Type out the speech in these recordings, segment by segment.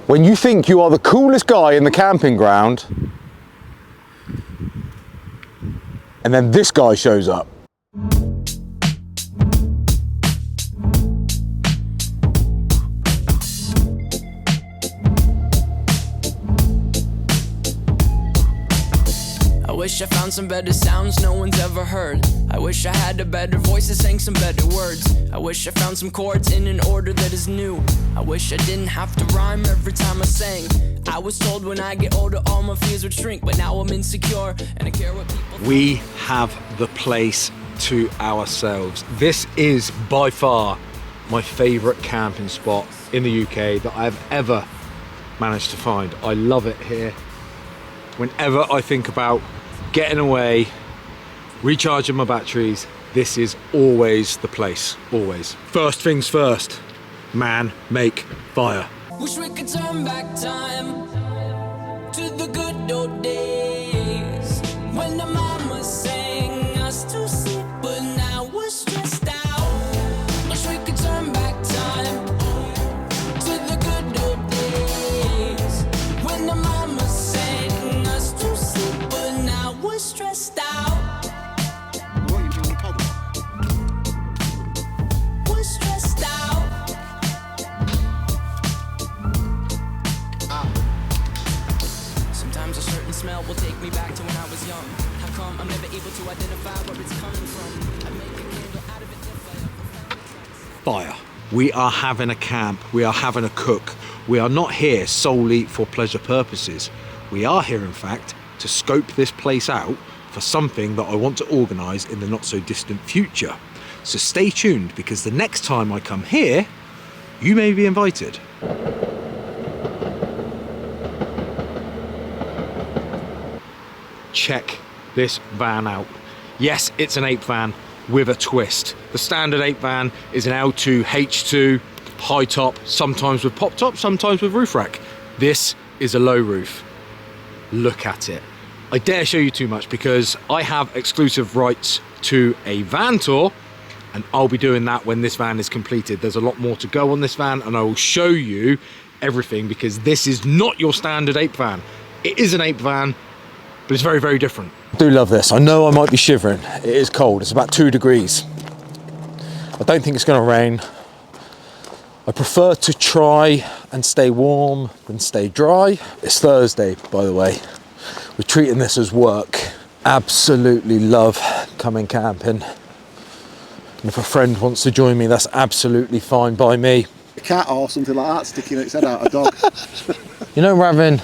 When you think you are the coolest guy in the camping ground, and then this guy shows up. I wish I found some better sounds no one's ever heard. I wish I had a better voice that sang some better words. I wish I found some chords in an order that is new. I wish I didn't have to rhyme every time I sang. I was told when I get older all my fears would shrink, but now I'm insecure and I care what people think. We have the place to ourselves. This is by far my favourite camping spot in the UK that I've ever managed to find. I love it here. Whenever I think about getting away, recharging my batteries, this is always the place, always. First things first, man, make fire. Wish we could turn back time to the good old days when the mama sang us to sleep, but now we're stressed out. Wish we could turn back time to the good old days when the mama sang us to sleep, but now we're stressed out. We're stressed out. Sometimes a certain smell will take me back to when I was young. How come I'm never able to identify where it's coming from? I make a candle out of it. Fire. We are having a camp, we are having a cook. We are not here solely for pleasure purposes. We are here, in fact, to scope this place out for something that I want to organise in the not so distant future. So stay tuned, because the next time I come here, you may be invited. Check this van out. Yes, it's an 8 van with a twist. The standard 8 van is an L2 H2 high top, sometimes with pop top, sometimes with roof rack. This is a low roof. Look at it. I dare show you too much because I have exclusive rights to a van tour, and I'll be doing that when this van is completed. There's a lot more to go on this van, and I will show you everything, because this is not your standard 8 van. It is an 8 van, but it's very, very different. I do love this. I know I might be shivering. It is cold. It's about 2 degrees. I don't think it's going to rain. I prefer to try and stay warm than stay dry. It's Thursday, by the way. We're treating this as work. Absolutely love coming camping. And if a friend wants to join me, that's absolutely fine by me. A cat or something like that sticking its head out, a dog. You know, we're having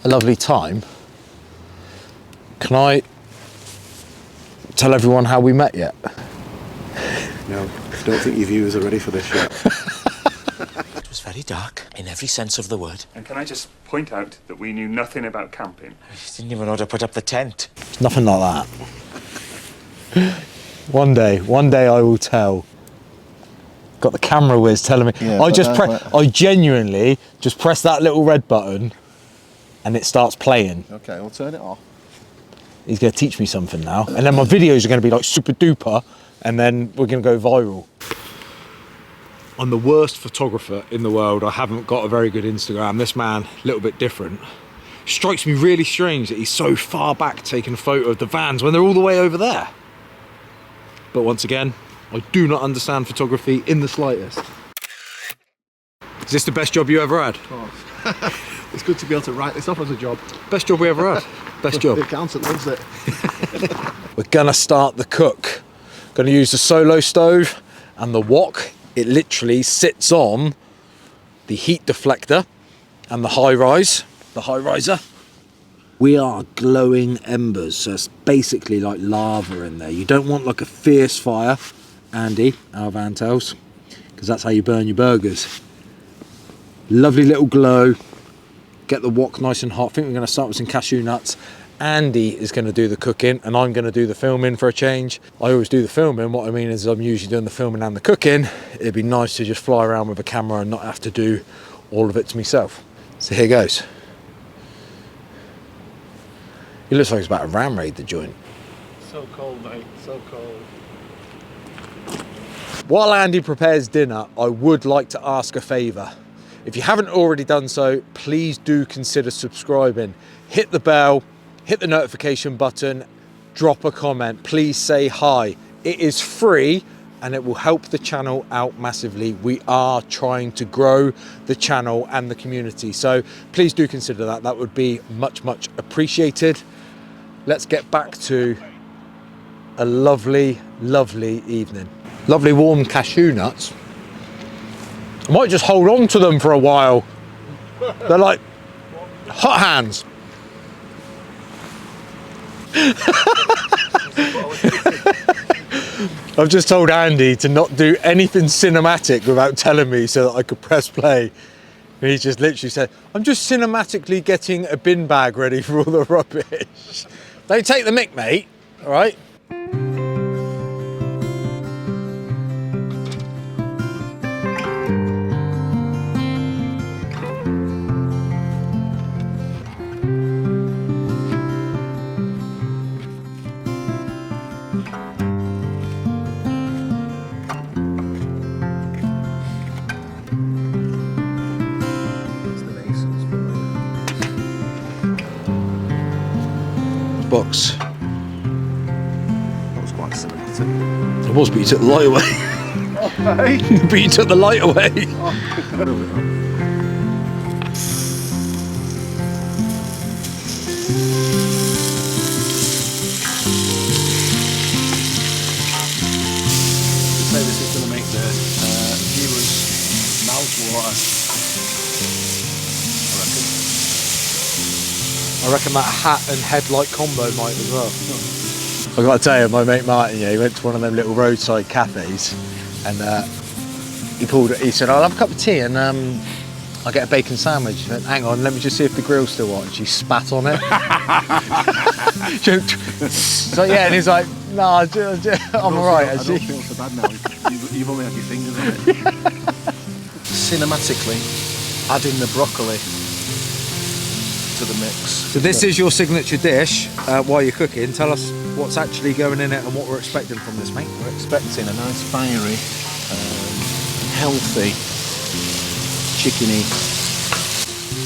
a lovely time. Can I tell everyone how we met yet? No, I don't think your viewers are ready for this yet. It was very dark, in every sense of the word. And can I just point out that we knew nothing about camping? I didn't even know to put up the tent. It's nothing like that. One day I will tell. Got the camera whiz telling me. Yeah, I genuinely just press that little red button and it starts playing. Okay, we'll turn it off. He's going to teach me something now. And then my videos are going to be like super duper, and then we're going to go viral. I'm the worst photographer in the world. I haven't got a very good Instagram. This man, a little bit different. Strikes me really strange that he's so far back taking a photo of the vans when they're all the way over there. But once again, I do not understand photography in the slightest. Is this the best job you ever had? It's good to be able to write this off as a job. Best job we ever had. Best job. The accountant loves it. We're going to start the cook. Going to use the solo stove and the wok. It literally sits on the heat deflector and the high riser. We are glowing embers, so it's basically like lava in there. You don't want like a fierce fire, Andy, our van tells, because that's how you burn your burgers. Lovely little glow. Get the wok nice and hot. I think we're going to start with some cashew nuts. Andy is going to do the cooking and I'm going to do the filming for a change. I always do the filming. What I mean is I'm usually doing the filming and the cooking. It'd be nice to just fly around with a camera and not have to do all of it to myself. So here goes. It looks like it's about to ram raid the joint. So cold, mate, so cold. While Andy prepares dinner, I would like to ask a favour. If you haven't already done so, please do consider subscribing. Hit the bell, hit the notification button, drop a comment, please say hi. It is free and it will help the channel out massively. We are trying to grow the channel and the community, so please do consider that. That would be much, much appreciated. Let's get back to a lovely, lovely evening. Lovely warm cashew nuts. I might just hold on to them for a while. They're like hot hands. I've just told Andy to not do anything cinematic without telling me so that I could press play. And he just literally said, I'm just cinematically getting a bin bag ready for all the rubbish. Don't take the mick, mate, all right? Box. That was quite cinematic. It was, but you took the light away. Okay. But you took the light away. Say this is going to make the viewers' mouth water. I reckon that hat and headlight combo might as well. I got to tell you, my mate Martin, yeah, he went to one of them little roadside cafes, and he said, I'll have a cup of tea and I'll get a bacon sandwich. He went, hang on, let me just see if the grill's still on. She spat on it. So yeah, and he's like, no, I'm all right. I don't feel so bad now. You've only had your fingers on it. Cinematically, adding the broccoli to the mix. So this is your signature dish while you're cooking. Tell us what's actually going in it and what we're expecting from this, mate. We're expecting a nice fiery, healthy, chickeny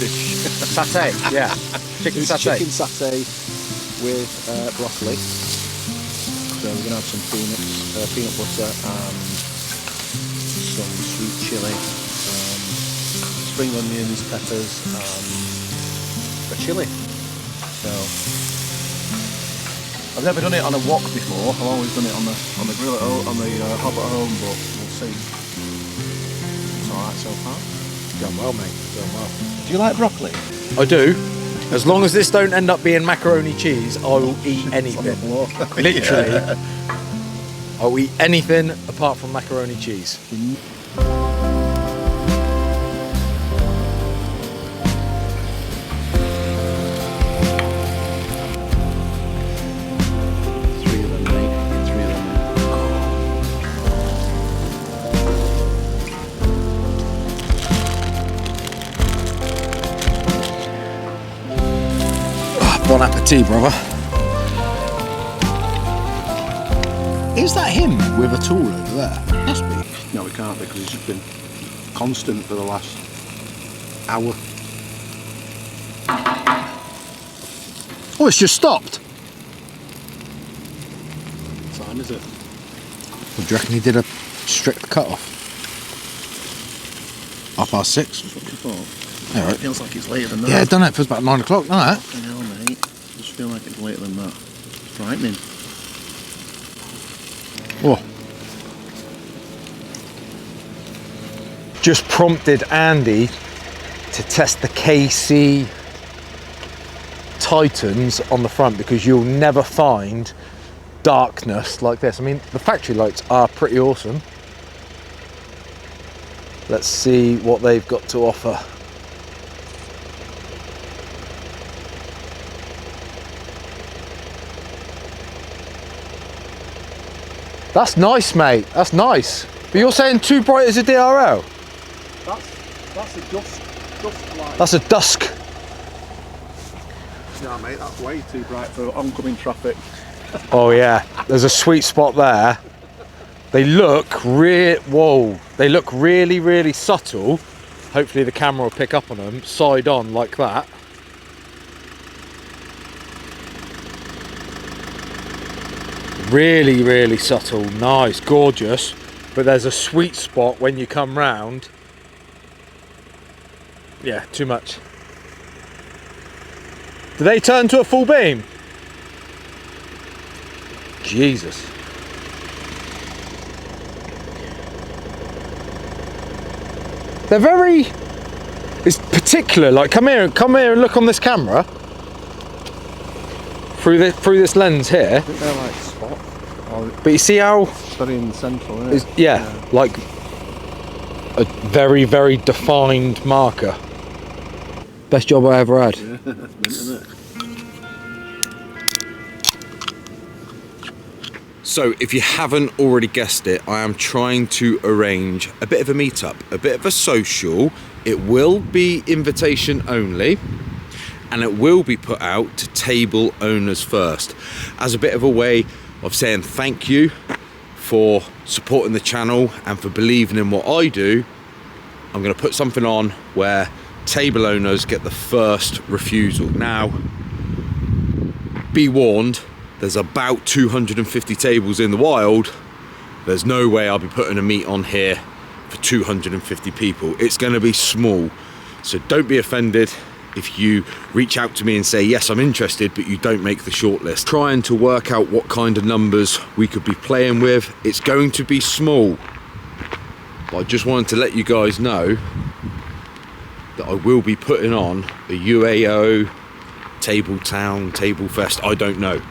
dish. Satay, yeah. Chicken It's satay. chicken satay with broccoli. So we're going to have some peanuts, peanut butter and some sweet chilli, spring onions, peppers and a chilli. So I've never done it on a wok before. I've always done it on the grill at home, on the hob at home, but we'll see. It's alright so far. Going well, mate. Going well. Do you like broccoli? I do. As long as this don't end up being macaroni cheese, I will eat anything. Literally. Yeah. I'll eat anything apart from macaroni cheese. Three of them, mate. Three of them. Bon appetit, brother. Is that him with a tool over there? Must be. No, we can't because it's just been constant for the last hour. Oh, it's just stopped. What time is it? Well, do you reckon he did a strict cut-off? 6:30? That's what we thought. Yeah, right. It feels like it's later than that. Yeah, done it. It feels about 9 o'clock, doesn't it? Fucking hell, mate. I just feel like it's later than that. It's frightening. Oh. Just prompted Andy to test the KC Titans on the front because you'll never find darkness like this. I mean, the factory lights are pretty awesome. Let's see what they've got to offer. That's nice, mate. That's nice. But you're saying too bright as a DRL? That's a dusk light. That's a dusk. No, mate, that's way too bright for oncoming traffic. Oh yeah, there's a sweet spot there. They look They look really, really subtle, Hopefully the camera will pick up on them, side on like that. Really, really subtle, nice, gorgeous. But there's a sweet spot when you come round. Yeah, too much. Do they turn to a full beam? Jesus. They're very, it's particular, like come here and look on this camera. Through this lens here. I think they're like spot. But you see how It's very in the central, isn't it? yeah, like a very, very defined marker. Best job I ever had. Yeah, that's mint, isn't it? So if you haven't already guessed it, I am trying to arrange a bit of a meetup, a bit of a social. It will be invitation only, and it will be put out to table owners first, as a bit of a way of saying thank you for supporting the channel and for believing in what I do. I'm going to put something on where table owners get the first refusal. Now, be warned, there's about 250 tables in the wild. There's no way I'll be putting a meet on here for 250 people. It's going to be small, so don't be offended if you reach out to me and say yes, I'm interested, but you don't make the shortlist. Trying to work out what kind of numbers we could be playing with. It's going to be small, but I just wanted to let you guys know that I will be putting on a UAO Table Town, Table Fest, I don't know.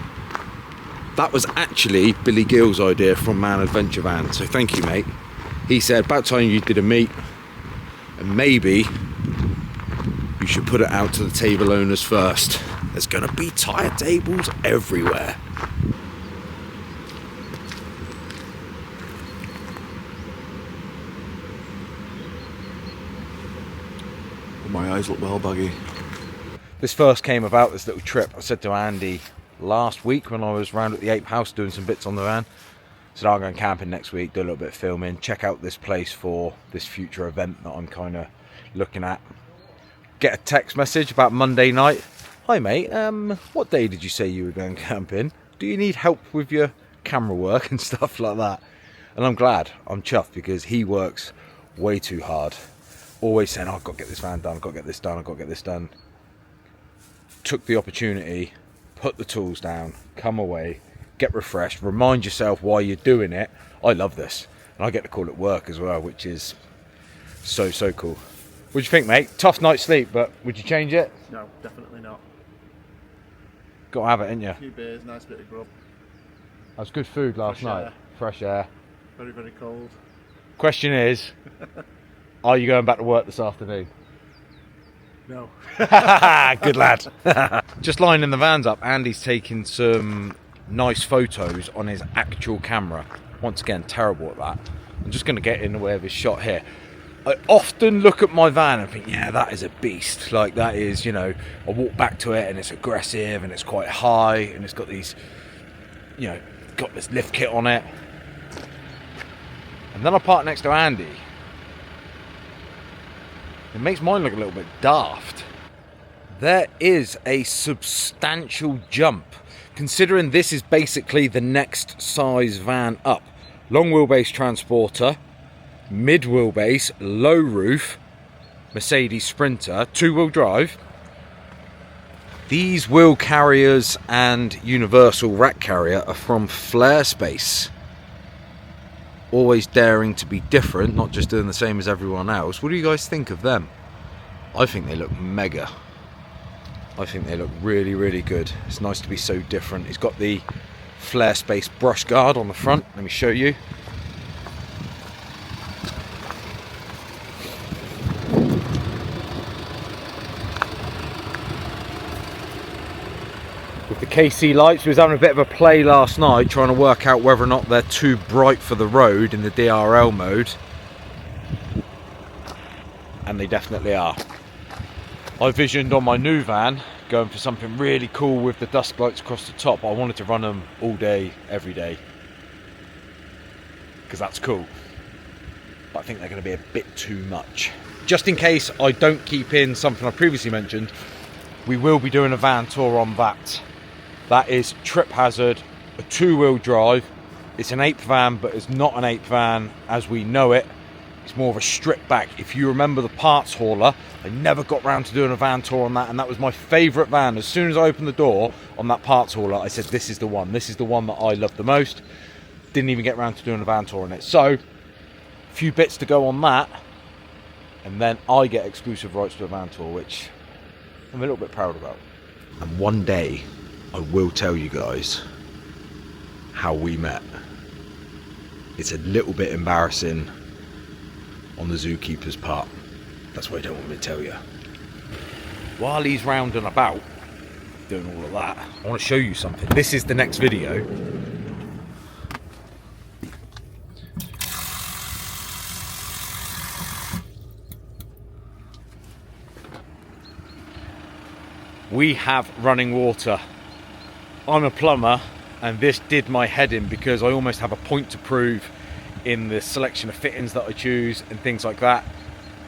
That was actually Billy Gill's idea from Man Adventure Van, so thank you, mate. He said, about time you did a meet, and maybe you should put it out to the table owners first. There's gonna be tire tables everywhere. My eyes look well buggy. This first came about, this little trip. I said to Andy last week when I was round at the Ape House doing some bits on the van, I said I'm going camping next week, do a little bit of filming, check out this place for this future event that I'm kind of looking at. Get a text message about Monday night. Hi mate, what day did you say you were going camping? Do you need help with your camera work and stuff like that? And I'm glad, I'm chuffed, because he works way too hard. Always saying, oh, I've got to get this van done, I've got to get this done, I've got to get this done. Took the opportunity, put the tools down, come away, get refreshed, remind yourself why you're doing it. I love this, and I get to call it work as well, which is so cool. What do you think, mate? Tough night's sleep, but would you change it? No, definitely not. Got to have it, ain't you? A few beers, nice bit of grub. That was good food last night. Air. Fresh air. Very, very cold. Question is, are you going back to work this afternoon? No. Good lad. Just lining the vans up, Andy's taking some nice photos on his actual camera. Once again, terrible at that. I'm just going to get in the way of his shot here. I often look at my van and think, yeah, that is a beast. Like, that is, you know, I walk back to it and it's aggressive and it's quite high and it's got these, you know, got this lift kit on it. And then I park next to Andy. It makes mine look a little bit daft. There is a substantial jump, considering this is basically the next size van up. Long wheelbase transporter, mid wheelbase, low roof, Mercedes Sprinter, 2-wheel drive. These wheel carriers and universal rack carrier are from Flare Space. Always daring to be different, not just doing the same as everyone else. What do you guys think of them? I think they look mega. I think they look really, really good. It's nice to be so different. It's got the Flare Space brush guard on the front. Let me show you. With the KC lights, we was having a bit of a play last night trying to work out whether or not they're too bright for the road in the DRL mode, and they definitely are. I visioned on my new van going for something really cool with the dusk lights across the top. I wanted to run them all day, every day, because that's cool, but I think they're going to be a bit too much. Just in case I don't keep in something I previously mentioned, we will be doing a van tour on that. That is Trip Hazard, a 2-wheel drive. It's an 8th van, but it's not an 8th van as we know it. It's more of a stripped back. If you remember the parts hauler, I never got round to doing a van tour on that, and that was my favourite van. As soon as I opened the door on that parts hauler, I said, this is the one. This is the one that I love the most. Didn't even get round to doing a van tour on it. So, a few bits to go on that, and then I get exclusive rights to a van tour, which I'm a little bit proud about. And one day, I will tell you guys how we met. It's a little bit embarrassing on the zookeeper's part. That's why I don't want me to tell you. While he's round and about doing all of that, I want to show you something. This is the next video. We have running water. I'm a plumber, and this did my head in because I almost have a point to prove in the selection of fittings that I choose and things like that.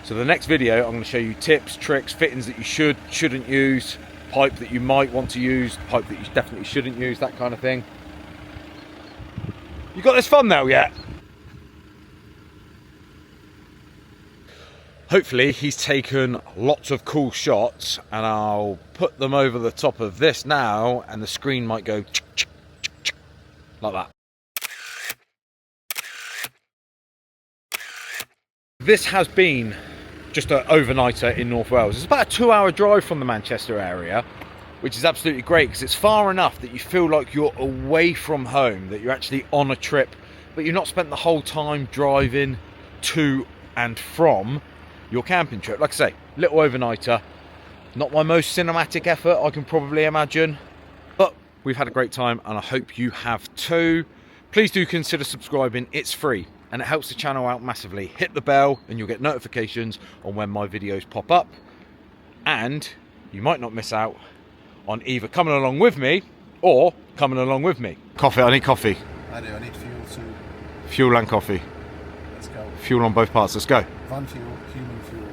So the next video, I'm going to show you tips, tricks, fittings that you shouldn't use, pipe that you might want to use, pipe that you definitely shouldn't use, that kind of thing. You got this thumbnail yet? Hopefully he's taken lots of cool shots, and I'll put them over the top of this now, and the screen might go like that. This has been just an overnighter in North Wales. It's about a 2-hour drive from the Manchester area, which is absolutely great because it's far enough that you feel like you're away from home, that you're actually on a trip, but you're not spent the whole time driving to and from your camping trip. Like I say, little overnighter. Not my most cinematic effort, I can probably imagine, but we've had a great time, and I hope you have too. Please do consider subscribing. It's free, and it helps the channel out massively. Hit the bell and you'll get notifications on when my videos pop up, and you might not miss out on either coming along with me or coming along with me. Coffee, I need coffee. I do, I need fuel too. Fuel and coffee. Let's go. Fuel on both parts, let's go. Van fuel, human fuel.